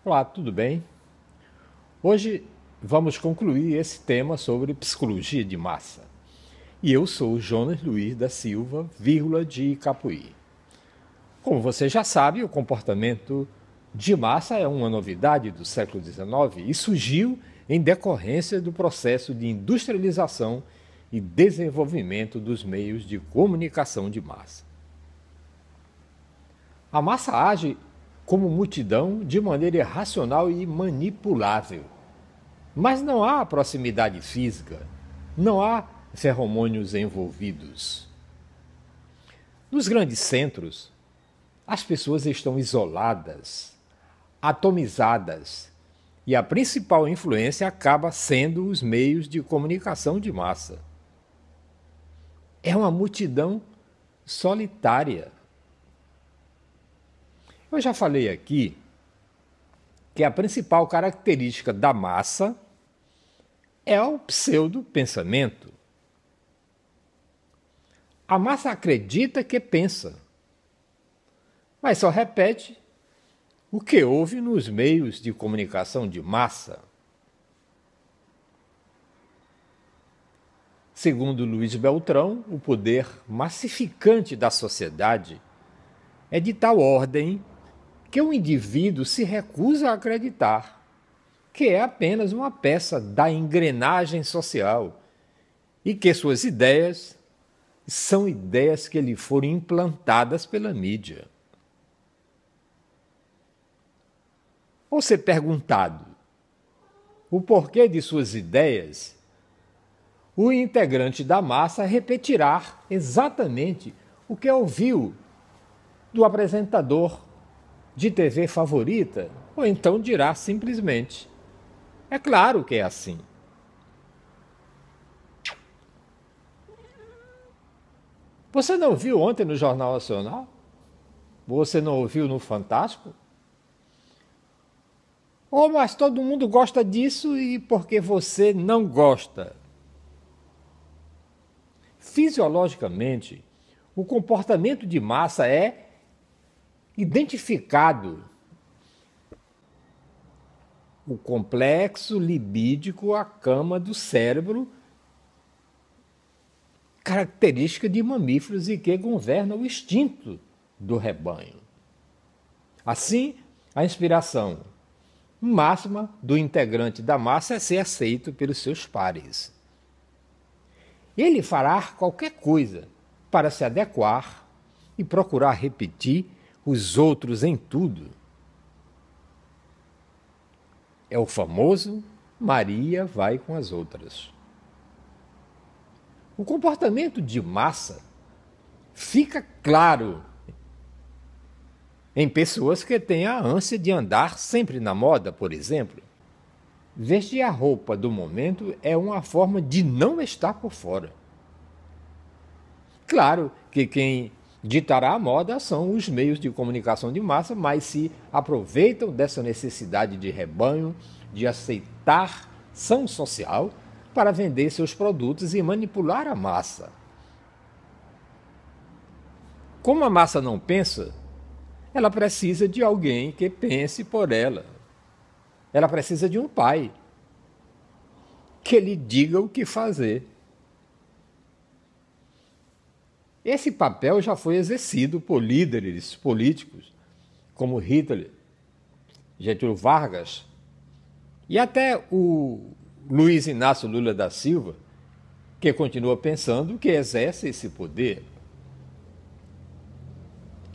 Olá, tudo bem? Hoje vamos concluir esse tema sobre psicologia de massa. E eu sou Jonas Luiz da Silva, vírgula de Capuí. Como você já sabe, o comportamento de massa é uma novidade do século XIX e surgiu em decorrência do processo de industrialização e desenvolvimento dos meios de comunicação de massa. A massa age como multidão de maneira irracional e manipulável. Mas não há proximidade física, não há feromônios envolvidos. Nos grandes centros, as pessoas estão isoladas, atomizadas, e a principal influência acaba sendo os meios de comunicação de massa. É uma multidão solitária. Eu já falei aqui que a principal característica da massa é o pseudo-pensamento. A massa acredita que pensa, mas só repete o que ouve nos meios de comunicação de massa. Segundo Luiz Beltrão, o poder massificante da sociedade é de tal ordem que o indivíduo se recusa a acreditar que é apenas uma peça da engrenagem social e que suas ideias são ideias que lhe foram implantadas pela mídia. Ao ser perguntado o porquê de suas ideias, o integrante da massa repetirá exatamente o que ouviu do apresentador de TV favorita, ou então dirá simplesmente: é claro que é assim. Você não viu ontem no Jornal Nacional? Você não ouviu no Fantástico? Oh, mas todo mundo gosta disso e porque você não gosta. Fisiologicamente, o comportamento de massa é identificado. O complexo libídico, a cama do cérebro, característica de mamíferos e que governa o instinto do rebanho. Assim, a inspiração máxima do integrante da massa é ser aceito pelos seus pares. Ele fará qualquer coisa para se adequar e procurar repetir os outros em tudo. É o famoso Maria vai com as outras. O comportamento de massa fica claro em pessoas que têm a ânsia de andar sempre na moda, por exemplo. Vestir a roupa do momento é uma forma de não estar por fora. Claro que quem ditará a moda são os meios de comunicação de massa, mas se aproveitam dessa necessidade de rebanho, de aceitação social, para vender seus produtos e manipular a massa. Como a massa não pensa, ela precisa de alguém que pense por ela. Ela precisa de um pai que lhe diga o que fazer. Esse papel já foi exercido por líderes políticos como Hitler, Getúlio Vargas e até o Luiz Inácio Lula da Silva, que continua pensando que exerce esse poder.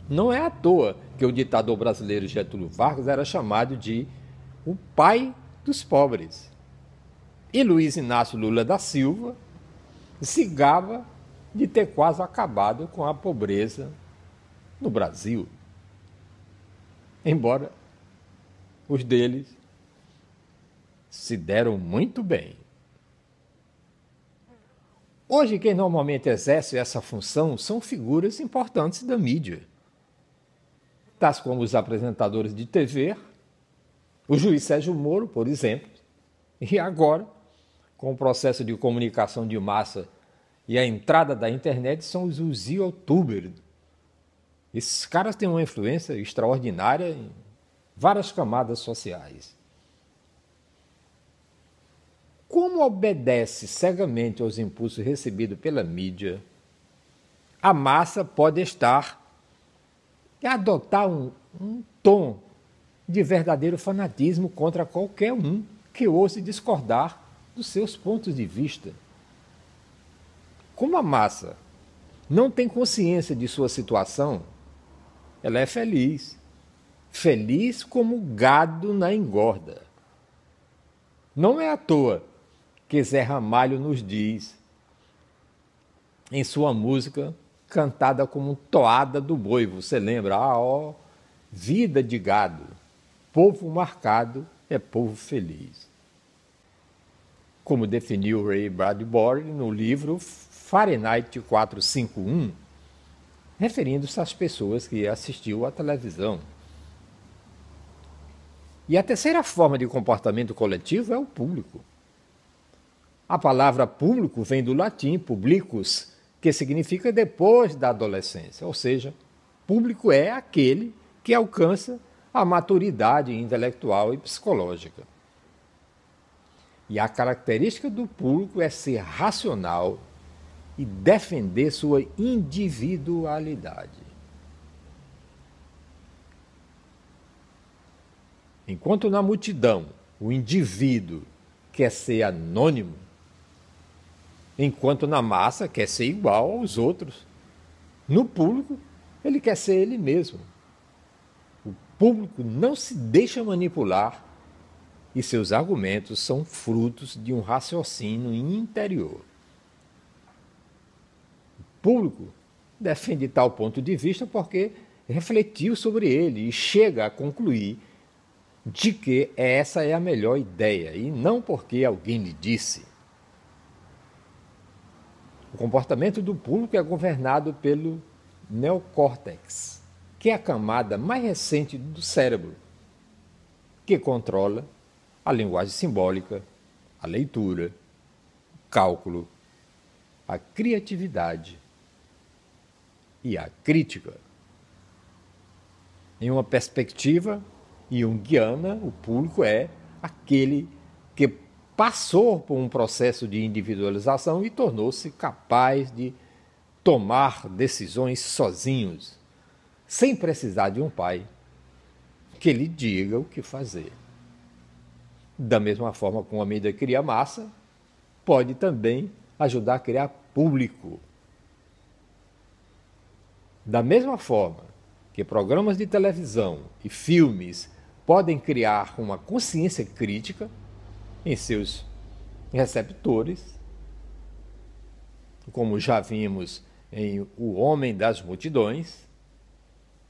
Não é à toa que o ditador brasileiro Getúlio Vargas era chamado de o pai dos pobres. E Luiz Inácio Lula da Silva se gaba de ter quase acabado com a pobreza no Brasil. Embora os deles se deram muito bem. Hoje, quem normalmente exerce essa função são figuras importantes da mídia, tais como os apresentadores de TV, o juiz Sérgio Moro, por exemplo, e agora, com o processo de comunicação de massa e a entrada da internet, são os youtubers. Esses caras têm uma influência extraordinária várias camadas sociais. Como obedece cegamente aos impulsos recebidos pela mídia, a massa pode adotar um tom de verdadeiro fanatismo contra qualquer um que ouse discordar dos seus pontos de vista. Como a massa não tem consciência de sua situação, ela é feliz. Feliz como gado na engorda. Não é à toa que Zé Ramalho nos diz, em sua música, cantada como toada do boi, você lembra? Ah, ó, vida de gado, povo marcado é povo feliz. Como definiu Ray Bradbury no livro Fahrenheit 451, referindo-se às pessoas que assistiam à televisão. E a terceira forma de comportamento coletivo é o público. A palavra público vem do latim publicus, que significa depois da adolescência, ou seja, público é aquele que alcança a maturidade intelectual e psicológica. E a característica do público é ser racional e defender sua individualidade. Enquanto na multidão o indivíduo quer ser anônimo, enquanto na massa quer ser igual aos outros, no público ele quer ser ele mesmo. O público não se deixa manipular e seus argumentos são frutos de um raciocínio interior. O público defende tal ponto de vista porque refletiu sobre ele e chega a concluir de que essa é a melhor ideia e não porque alguém lhe disse. O comportamento do público é governado pelo neocórtex, que é a camada mais recente do cérebro, que controla a linguagem simbólica, a leitura, o cálculo, a criatividade e a crítica. Em uma perspectiva junguiana, o público é aquele que passou por um processo de individualização e tornou-se capaz de tomar decisões sozinhos, sem precisar de um pai que lhe diga o que fazer. Da mesma forma como a mídia cria massa, pode também ajudar a criar público. Da mesma forma que programas de televisão e filmes podem criar uma consciência crítica em seus receptores, como já vimos em O Homem das Multidões,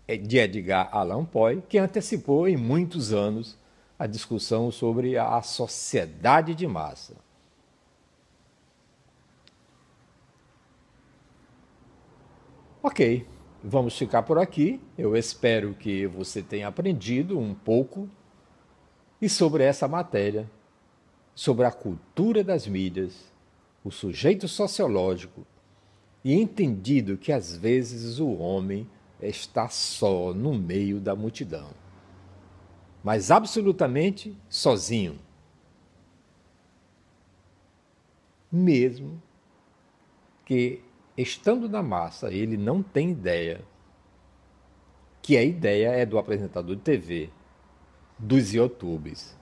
de Edgar Allan Poe, que antecipou em muitos anos a discussão sobre a sociedade de massa. Ok, vamos ficar por aqui. Eu espero que você tenha aprendido um pouco e sobre essa matéria, sobre a cultura das mídias, o sujeito sociológico e entendido que às vezes o homem está só no meio da multidão, mas absolutamente sozinho. Mesmo que, estando na massa, ele não tem ideia que a ideia é do apresentador de TV, dos YouTubes,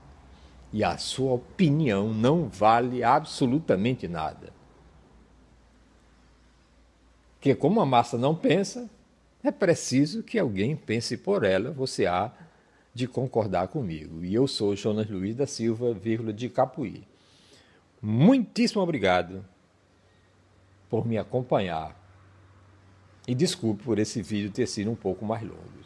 e a sua opinião não vale absolutamente nada. Porque como a massa não pensa, é preciso que alguém pense por ela, você há de concordar comigo. E eu sou Jonas Luiz da Silva, de Capuí. Muitíssimo obrigado por me acompanhar. E desculpe por esse vídeo ter sido um pouco mais longo.